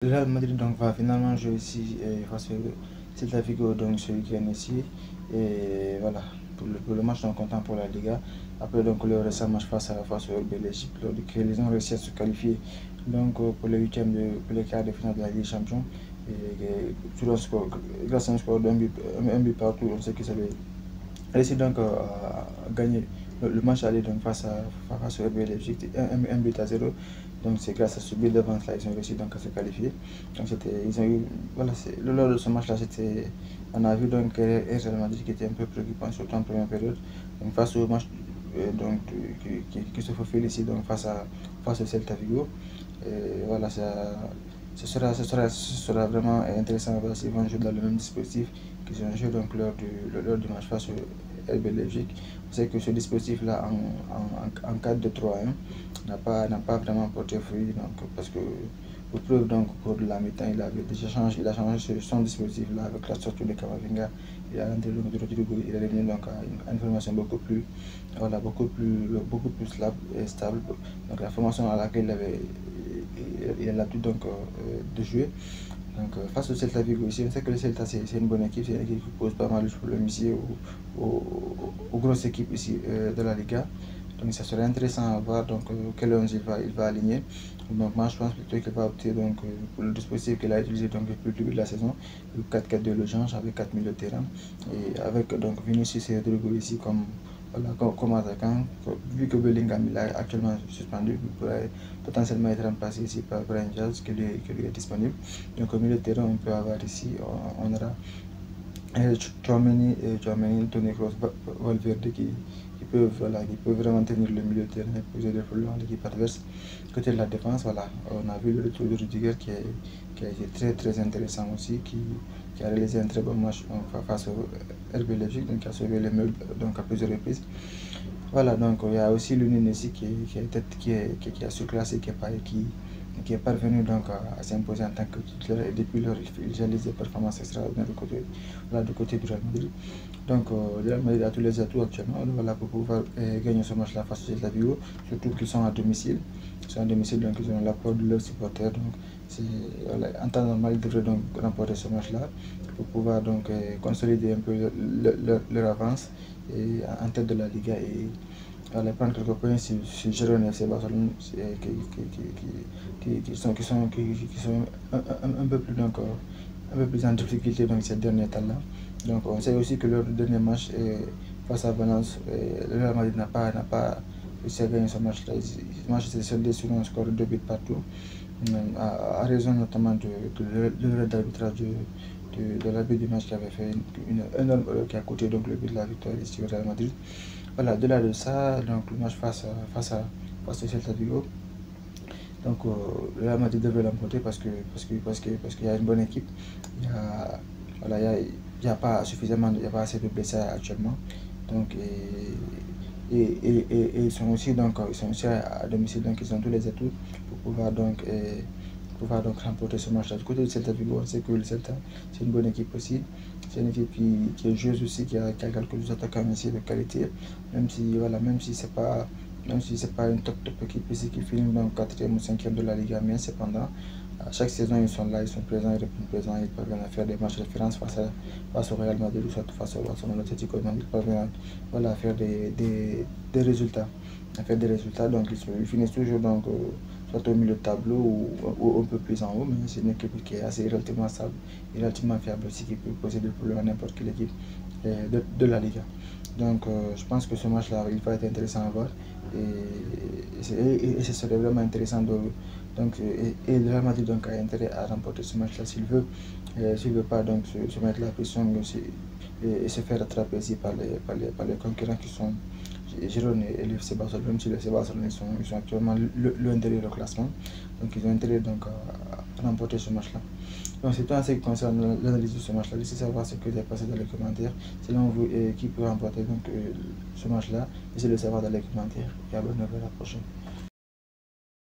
Le Real Madrid donc va finalement jouer ici face au Celta Vigo donc ce week-end ici. Et voilà, pour le match donc content pour la Liga. Après donc le récent match face au RB Leipzig, ils ont réussi à se qualifier donc pour pour les quarts de finale de la Ligue des Champions. Sur un score, grâce à un score un but partout, on sait que ça va réussi donc à gagner le match aller donc face au RB Leipzig, un but à 0. Donc c'est grâce à ce but d'avance là ils ont réussi donc à se qualifier. Donc ils ont eu voilà lors de ce match là on a vu donc Real Madrid qui était un peu préoccupant surtout en première période. Donc face au match donc qui se faufile ici donc face au Celta Vigo. Et voilà ce sera vraiment intéressant à voir s'ils vont jouer dans le même dispositif qu'ils ont joué donc lors du match face au RB Leipzig. On sait que ce dispositif-là en 4-2-3-1 n'a pas vraiment porté fruit donc, parce que pour preuve donc pour la mi-temps il a changé son dispositif là avec la sortie de Camavinga. Il a rentré donc de Rodrigo, il est revenu donc à une formation beaucoup plus stable. Donc la formation à laquelle il a l'habitude donc de jouer. Donc face au Celta Vigo ici, on sait que le Celta c'est une bonne équipe, c'est une équipe qui pose pas mal de problèmes ici aux grosses équipes ici de la Liga. Donc ça serait intéressant à voir donc quel 11 il va aligner. Donc moi je pense plutôt qu'il va opter donc pour le dispositif qu'il a utilisé donc depuis le début de la saison, le 4-4-2 Losange avec 4 milieux de terrain et avec donc Vinicius et Rodrigo ici comme attaquant. Vu que Bellingham il est actuellement suspendu, il pourrait potentiellement être remplacé ici par Bryan Gil qui lui est disponible. Donc au milieu de terrain on peut avoir ici on aura Tchouaméni, Toni Kroos, Valverde qui peuvent vraiment tenir le milieu de terrain et poser des problèmes à l'équipe adverse. Côté de la défense, voilà, on a vu le retour de Rudiger qui a été très intéressant aussi, qui a réalisé un très bon match face au RB Leipzig, donc qui a sauvé les meubles donc à plusieurs reprises. Voilà, donc il y a aussi Lunin ici qui a surclassé, qui est parvenu donc à s'imposer en tant que titulaire et depuis lors il réalise des performances extraordinaires du côté du Real Madrid. Donc le Real Madrid a tous les atouts actuellement voilà, pour pouvoir gagner ce match là face au Celta Vigo, surtout qu'ils sont à domicile. Ils sont à domicile donc ils ont l'apport de leurs supporters. Donc voilà, en temps normal ils devraient donc remporter ce match là pour pouvoir donc consolider un peu leur avance et en tête de la Liga et aller prendre quelques points sur Girona et FC Barcelone qui sont un peu plus donc, un peu plus en difficulté dans ces derniers temps-là. Donc on sait aussi que leur dernier match face à Valence, le Real Madrid n'a pas réussi à gagner ce match-là. Ce match s'est soldé sur un score de 2 buts partout, à raison notamment de l'erreur d'arbitrage de l'arbitre du match qui avait fait une énorme erreur qui a coûté donc le but de la victoire ici au Real Madrid. Voilà, au-delà de ça, donc le match face au Celta Vigo, donc le Real Madrid devrait l'emporter parce qu'il y a une bonne équipe. Il y a pas suffisamment, il y a pas assez de blessés actuellement. Donc ils sont aussi à domicile, donc ils ont tous les atouts pour pouvoir donc remporter ce match-là. Du côté du Celta Vigo, on sait que le Celta c'est une bonne équipe aussi. C'est une équipe qui est joueuse aussi, qui a quelques attaquants aussi de qualité, même si c'est pas une top équipe ici qui finit dans le 4e ou 5e de la Liga, mais cependant, à chaque saison ils sont là, ils sont présents, ils répondent présents, ils parviennent à faire des matchs de référence face au Real Madrid ou soit face au Barcelone, l'Atlético de Madrid, ils parviennent à faire des résultats. À faire des résultats, donc ils finissent toujours donc, soit au milieu de tableau ou un peu plus en haut, mais c'est une équipe qui est assez relativement stable et relativement fiable aussi, qui peut poser des problèmes à n'importe quelle équipe de la Liga. Donc je pense que ce match-là, il va être intéressant à voir et ce serait vraiment intéressant donc, et le Real Madrid donc, a intérêt à remporter ce match-là s'il veut pas donc, se mettre la pression aussi, et se faire rattraper aussi par les concurrents qui sont Girona et le FC Barcelone. Même si le FC Barcelone ils sont actuellement loin derrière le classement, donc ils ont intérêt donc, à remporter ce match-là. Donc c'est tout en ce qui concerne l'analyse de ce match-là. Laissez savoir ce que vous avez passé dans les commentaires. Selon vous, qui peut remporter donc, ce match-là, laissez le savoir dans les commentaires et abonnez-vous à la prochaine.